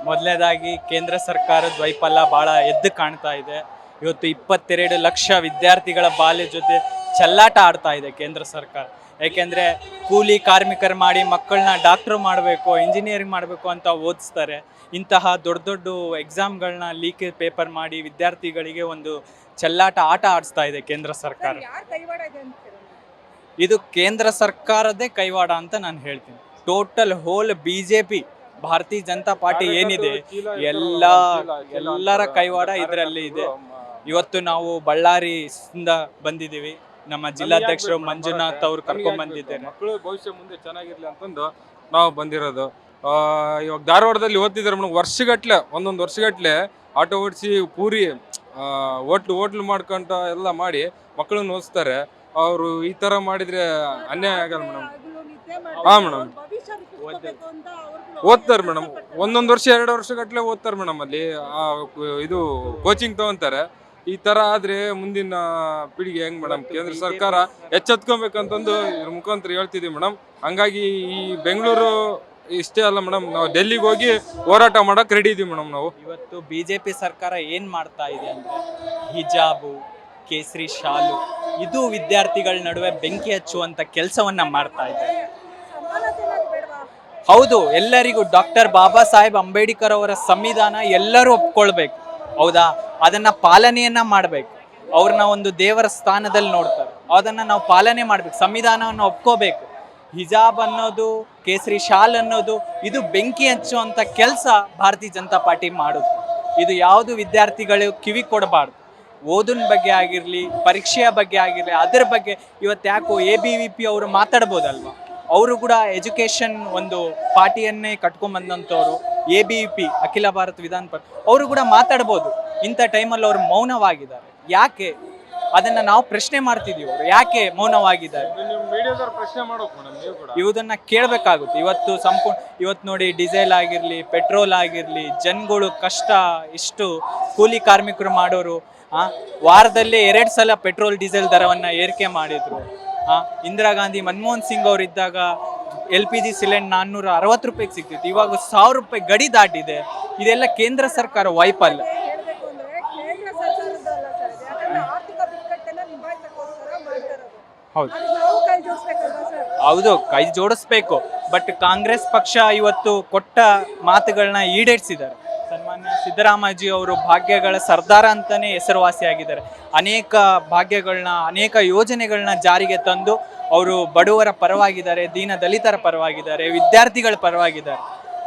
ಮೊದಲನೇದಾಗಿ ಕೇಂದ್ರ ಸರ್ಕಾರದ ವೈಫಲ್ಯ ಭಾಳ ಎದ್ದು ಕಾಣ್ತಾ ಇದೆ. ಇವತ್ತು 22 ಲಕ್ಷ ವಿದ್ಯಾರ್ಥಿಗಳ ಬಾಲ್ಯ ಜೊತೆ ಚೆಲ್ಲಾಟ ಆಡ್ತಾ ಇದೆ ಕೇಂದ್ರ ಸರ್ಕಾರ. ಏಕೆಂದರೆ ಕೂಲಿ ಕಾರ್ಮಿಕರು ಮಾಡಿ ಮಕ್ಕಳನ್ನ ಡಾಕ್ಟ್ರು ಮಾಡಬೇಕು, ಇಂಜಿನಿಯರಿಂಗ್ ಮಾಡಬೇಕು ಅಂತ ಓದಿಸ್ತಾರೆ. ಇಂತಹ ದೊಡ್ಡ ದೊಡ್ಡ ಎಕ್ಸಾಮ್ಗಳನ್ನ ಲೀಕ್ ಪೇಪರ್ ಮಾಡಿ ವಿದ್ಯಾರ್ಥಿಗಳಿಗೆ ಒಂದು ಚೆಲ್ಲಾಟ ಆಟ ಆಡಿಸ್ತಾ ಇದೆ ಕೇಂದ್ರ ಸರ್ಕಾರ. ಇದು ಕೇಂದ್ರ ಸರ್ಕಾರದೇ ಕೈವಾಡ ಅಂತ ನಾನು ಹೇಳ್ತೀನಿ. ಟೋಟಲ್ ಹೋಲ್ BJP ಭಾರತೀಯ ಜನತಾ ಪಾರ್ಟಿ ಏನಿದೆ ಎಲ್ಲರ ಕೈವಾಡ ಇದರಲ್ಲಿ ಇದೆ. ಇವತ್ತು ನಾವು ಬಳ್ಳಾರಿಯಿಂದ ಬಂದಿದ್ದೀವಿ. ನಮ್ಮ ಜಿಲ್ಲಾಧ್ಯಕ್ಷರು ಮಂಜುನಾಥ್ ಅವರು ಕರ್ಕೊಂಡ್ ಬಂದಿದ್ದೇನೆ. ಮಕ್ಕಳು ಭವಿಷ್ಯ ಮುಂದೆ ಚೆನ್ನಾಗಿರ್ಲಿ ಅಂತಂದು ನಾವು ಬಂದಿರೋದು. ಇವಾಗ ಧಾರವಾಡದಲ್ಲಿ ಓದ್ತಿದ್ದಾರೆ ಮೇಡಮ್. ವರ್ಷಗಟ್ಲೆ ಒಂದೊಂದು ವರ್ಷಗಟ್ಲೆ ಆಟೋ ಓಡಿಸಿ ಪೂರಿ ಹೋಟ್ಲು ಮಾಡ್ಕೊಂತ ಎಲ್ಲ ಮಾಡಿ ಮಕ್ಕಳನ್ನ ಓದಿಸ್ತಾರೆ. ಅವರು ಈ ತರ ಮಾಡಿದ್ರೆ ಅನ್ಯಾಯ ಆಗಲ್ಲ ಮೇಡಮ್. ಹಾ ಮೇಡಮ್, ಓದ್ತಾರೆ ಮೇಡಮ್. ಒಂದೊಂದು ವರ್ಷ 2 ವರ್ಷಗಟ್ಲೆ ಓದ್ತಾರೆ ಮೇಡಮ್. ಅಲ್ಲಿ ಇದು ಕೋಚಿಂಗ್ ತಗೊಂತಾರೆ. ಈ ತರ ಆದ್ರೆ ಮುಂದಿನ ಪೀಳಿಗೆ ಹೆಂಗ್ ಮೇಡಮ್? ಕೇಂದ್ರ ಸರ್ಕಾರ ಎಚ್ಚೆತ್ಕೊಬೇಕಂತಂದು ಇದ್ರ ಮುಖಾಂತರ ಹೇಳ್ತಿದೀವಿ ಮೇಡಮ್. ಹಂಗಾಗಿ ಈ ಬೆಂಗಳೂರು ಇಷ್ಟೇ ಅಲ್ಲ ಮೇಡಮ್, ನಾವು ಡೆಲ್ಲಿಗೆ ಹೋಗಿ ಹೋರಾಟ ಮಾಡಕ್ ರೆಡಿ ಇದೀವಿ ಮೇಡಮ್. ನಾವು ಇವತ್ತು BJP ಸರ್ಕಾರ ಏನ್ ಮಾಡ್ತಾ ಇದೆ ಅಂದ್ರೆ ಹಿಜಾಬು, ಕೇಸರಿ ಶಾಲು ಇದು ವಿದ್ಯಾರ್ಥಿಗಳ ನಡುವೆ ಬೆಂಕಿ ಹಚ್ಚುವಂತ ಕೆಲಸವನ್ನ ಮಾಡ್ತಾ ಇದೆ. ಹೌದು, ಎಲ್ಲರಿಗೂ ಡಾಕ್ಟರ್ ಬಾಬಾ ಸಾಹೇಬ್ ಅಂಬೇಡ್ಕರ್ ಅವರ ಸಂವಿಧಾನ ಎಲ್ಲರೂ ಒಪ್ಕೊಳ್ಬೇಕು. ಹೌದಾ, ಅದನ್ನ ಪಾಲನೆಯನ್ನ ಮಾಡ್ಬೇಕು. ಅವ್ರನ್ನ ಒಂದು ದೇವರ ಸ್ಥಾನದಲ್ಲಿ ನೋಡ್ತಾರೆ, ಅದನ್ನ ನಾವು ಪಾಲನೆ ಮಾಡ್ಬೇಕು. ಸಂವಿಧಾನವನ್ನು ಒಪ್ಕೋಬೇಕು. ಹಿಜಾಬ್ ಅನ್ನೋದು, ಕೇಸರಿ ಶಾಲ್ ಅನ್ನೋದು ಇದು ಬೆಂಕಿ ಹಚ್ಚುವಂತ ಕೆಲಸ ಭಾರತೀಯ ಜನತಾ ಪಾರ್ಟಿ ಮಾಡೋದು. ಇದು ಯಾವುದು ವಿದ್ಯಾರ್ಥಿಗಳು ಕಿವಿ ಕೊಡಬಾರ್ದು. ಓದಿನ ಬಗ್ಗೆ ಆಗಿರಲಿ, ಪರೀಕ್ಷೆಯ ಬಗ್ಗೆ ಆಗಿರಲಿ, ಅದರ ಬಗ್ಗೆ ಇವತ್ತು ಯಾಕೋ ABVP ಅವರು ಮಾತಾಡ್ಬೋದಲ್ವಾ? ಅವರು ಕೂಡ ಎಜುಕೇಷನ್ ಒಂದು ಪಾರ್ಟಿಯನ್ನೇ ಕಟ್ಕೊಂಡ್ಬಂದಂಥವ್ರು. ABVP ಅಖಿಲ ಭಾರತ ವಿಧಾನ ಪರಿಷತ್ ಅವರು ಕೂಡ ಮಾತಾಡ್ಬೋದು. ಇಂಥ ಟೈಮಲ್ಲಿ ಅವರು ಮೌನವಾಗಿದ್ದಾರೆ. ಯಾಕೆ ಅದನ್ನ ನಾವು ಪ್ರಶ್ನೆ ಮಾಡ್ತಿದೀವಿ. ಅವರು ಯಾಕೆ ಮೌನವಾಗಿದ್ದಾರೆ ಇವುದನ್ನ ಕೇಳಬೇಕಾಗುತ್ತೆ. ಇವತ್ತು ನೋಡಿ, ಡೀಸೆಲ್ ಆಗಿರಲಿ, ಪೆಟ್ರೋಲ್ ಆಗಿರಲಿ, ಜನಗಳು ಕಷ್ಟ ಇಷ್ಟು, ಕೂಲಿ ಕಾರ್ಮಿಕರು ಮಾಡೋರು ವಾರದಲ್ಲಿ 2 ಸಲ ಪೆಟ್ರೋಲ್ ಡೀಸೆಲ್ ದರವನ್ನ ಏರಿಕೆ ಮಾಡಿದ್ರು. ಇಂದಿರಾ ಗಾಂಧಿ, ಮನಮೋಹನ್ ಸಿಂಗ್ ಅವರು ಇದ್ದಾಗ LPG ಸಿಲಿಂಡರ್ 460 ರೂಪಾಯಿಗೆ ಸಿಗ್ತಿತ್ತು. ಇವಾಗ 1000 ರೂಪಾಯಿ ಗಡಿ ದಾಟಿದೆ. ಇದೆಲ್ಲ ಕೇಂದ್ರ ಸರ್ಕಾರ ವೈಫಲ್ಯ. ಹೌದು, ಕೈ ಜೋಡಿಸ್ಬೇಕು. ಬಟ್ ಕಾಂಗ್ರೆಸ್ ಪಕ್ಷ ಇವತ್ತು ಕೊಟ್ಟ ಮಾತುಗಳನ್ನ ಈಡೇರಿಸಿದ್ದಾರೆ. ಸನ್ಮಾನ್ಯ ಸಿದ್ದರಾಮಯ್ಯಜಿ ಅವರು ಭಾಗ್ಯಗಳ ಸರ್ದಾರ ಅಂತಾನೆ ಹೆಸರುವಾಸಿಯಾಗಿದ್ದಾರೆ. ಅನೇಕ ಭಾಗ್ಯಗಳನ್ನ, ಅನೇಕ ಯೋಜನೆಗಳನ್ನ ಜಾರಿಗೆ ತಂದು ಅವರು ಬಡವರ ಪರವಾಗಿದ್ದಾರೆ, ದೀನ ದಲಿತರ ಪರವಾಗಿದ್ದಾರೆ, ವಿದ್ಯಾರ್ಥಿಗಳ ಪರವಾಗಿದ್ದಾರೆ.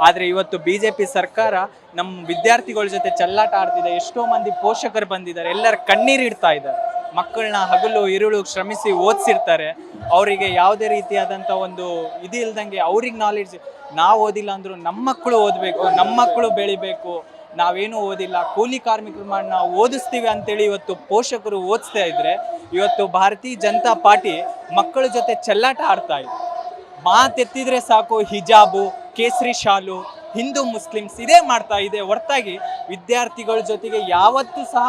ಆದರೆ ಇವತ್ತು BJP ಸರ್ಕಾರ ನಮ್ಮ ವಿದ್ಯಾರ್ಥಿಗಳ ಜೊತೆ ಚೆಲ್ಲಾಟ ಆಡ್ತಿದೆ. ಎಷ್ಟೋ ಮಂದಿ ಪೋಷಕರು ಬಂದಿದ್ದಾರೆ, ಎಲ್ಲರ ಕಣ್ಣೀರಿಡ್ತಾ ಇದ್ದಾರೆ. ಮಕ್ಕಳನ್ನ ಹಗಲು ಇರುಳು ಶ್ರಮಿಸಿ ಓದಿಸಿರ್ತಾರೆ. ಅವರಿಗೆ ಯಾವುದೇ ರೀತಿಯಾದಂಥ ಒಂದು ಇದು ಇಲ್ದಂಗೆ ಅವ್ರಿಗೆ ನಾಲೆಡ್ಜ್, ನಾವು ಓದಿಲ್ಲ ಅಂದ್ರು ನಮ್ಮ ಮಕ್ಕಳು ಓದಬೇಕು, ನಮ್ಮ ಮಕ್ಕಳು ಬೆಳಿಬೇಕು, ನಾವೇನು ಓದಿಲ್ಲ, ಕೂಲಿ ಕಾರ್ಮಿಕರು ಮಾಡಿ ನಾವು ಓದಿಸ್ತೀವಿ ಅಂತೇಳಿ ಇವತ್ತು ಪೋಷಕರು ಓದಿಸ್ತಾ ಇದ್ರೆ, ಇವತ್ತು ಭಾರತೀಯ ಜನತಾ ಪಾರ್ಟಿ ಮಕ್ಕಳ ಜೊತೆ ಚೆಲ್ಲಾಟ ಆಡ್ತಾ ಇದೆ. ಮಾತೆತ್ತಿದ್ರೆ ಸಾಕು ಹಿಜಾಬು, ಕೇಸರಿ ಶಾಲು, ಹಿಂದೂ ಮುಸ್ಲಿಮ್ಸ್ ಇದೇ ಮಾಡ್ತಾ ಇದೆ. ಹೊರತಾಗಿ ವಿದ್ಯಾರ್ಥಿಗಳ ಜೊತೆಗೆ ಯಾವತ್ತೂ ಸಹ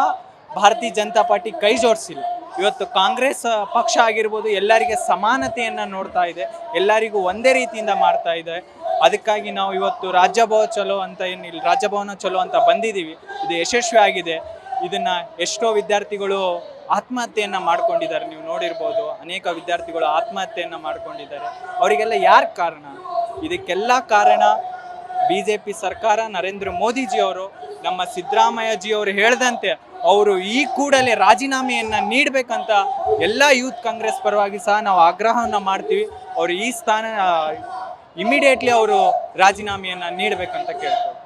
ಭಾರತೀಯ ಜನತಾ ಪಾರ್ಟಿ ಕೈ ಜೋಡಿಸಿಲ್ಲ. ಇವತ್ತು ಕಾಂಗ್ರೆಸ್ ಪಕ್ಷ ಆಗಿರ್ಬೋದು, ಎಲ್ಲರಿಗೆ ಸಮಾನತೆಯನ್ನು ನೋಡ್ತಾ ಇದೆ, ಎಲ್ಲರಿಗೂ ಒಂದೇ ರೀತಿಯಿಂದ ಮಾಡ್ತಾ ಇದೆ. ಅದಕ್ಕಾಗಿ ನಾವು ಇವತ್ತು ರಾಜ್ಯಭವನ ಚಲೋ ಅಂತ ಬಂದಿದ್ದೀವಿ. ಇದು ಯಶಸ್ವಿ ಆಗಿದೆ. ಇದನ್ನ ಎಷ್ಟೋ ವಿದ್ಯಾರ್ಥಿಗಳು ಆತ್ಮಹತ್ಯೆಯನ್ನು ಮಾಡ್ಕೊಂಡಿದ್ದಾರೆ. ನೀವು ನೋಡಿರ್ಬೋದು, ಅನೇಕ ವಿದ್ಯಾರ್ಥಿಗಳು ಆತ್ಮಹತ್ಯೆಯನ್ನು ಮಾಡ್ಕೊಂಡಿದ್ದಾರೆ. ಅವರಿಗೆಲ್ಲ ಯಾರು ಕಾರಣ? ಇದಕ್ಕೆಲ್ಲ ಕಾರಣ BJP ಸರ್ಕಾರ, ನರೇಂದ್ರ ಮೋದಿಜಿಯವರು. ನಮ್ಮ ಸಿದ್ದರಾಮಯ್ಯಜಿಯವರು ಹೇಳ್ದಂತೆ ಅವರು ಈ ಕೂಡಲೇ ರಾಜೀನಾಮೆಯನ್ನು ನೀಡಬೇಕಂತ ಎಲ್ಲ ಯೂತ್ ಕಾಂಗ್ರೆಸ್ ಪರವಾಗಿ ಸಹ ನಾವು ಆಗ್ರಹವನ್ನು ಮಾಡ್ತೀವಿ. ಅವರು ಈ ಸ್ಥಾನ ಇಮಿಡಿಯೇಟ್ಲಿ ಅವರು ರಾಜೀನಾಮೆಯನ್ನು ನೀಡಬೇಕಂತ ಕೇಳ್ತಾರೆ.